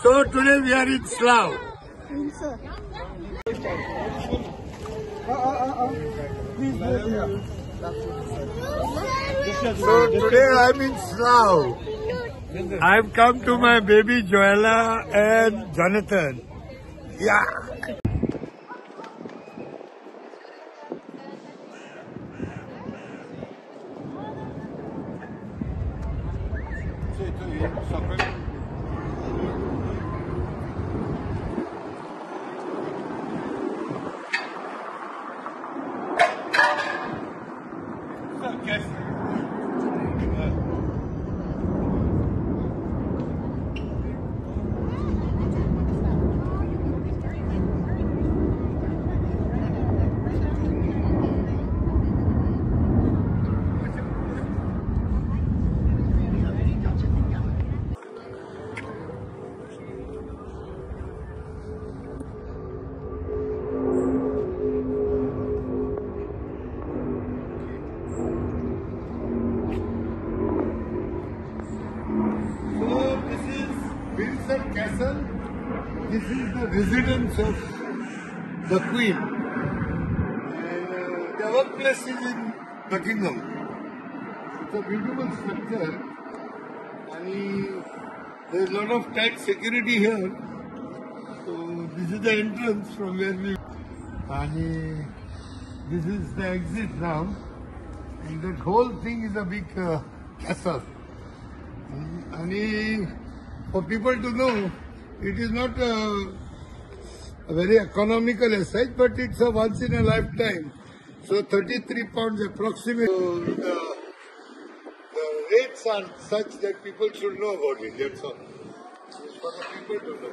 So today we are in Slough. Windsor. So today I'm in Slough. I've come to my baby Joella and Jonathan. Yeah. Windsor Castle. This is the residence of the Queen. The workplace is in Buckingham. It's a beautiful structure. And there is a lot of tight security here. So this is the entrance from where we. And this is the exit now. And that whole thing is a big castle. And for people to know, it is not a very economical as such, but it's a once in a lifetime. So 33 pounds approximately. So the rates are such that people should know about it. That's all. It's for the people to know.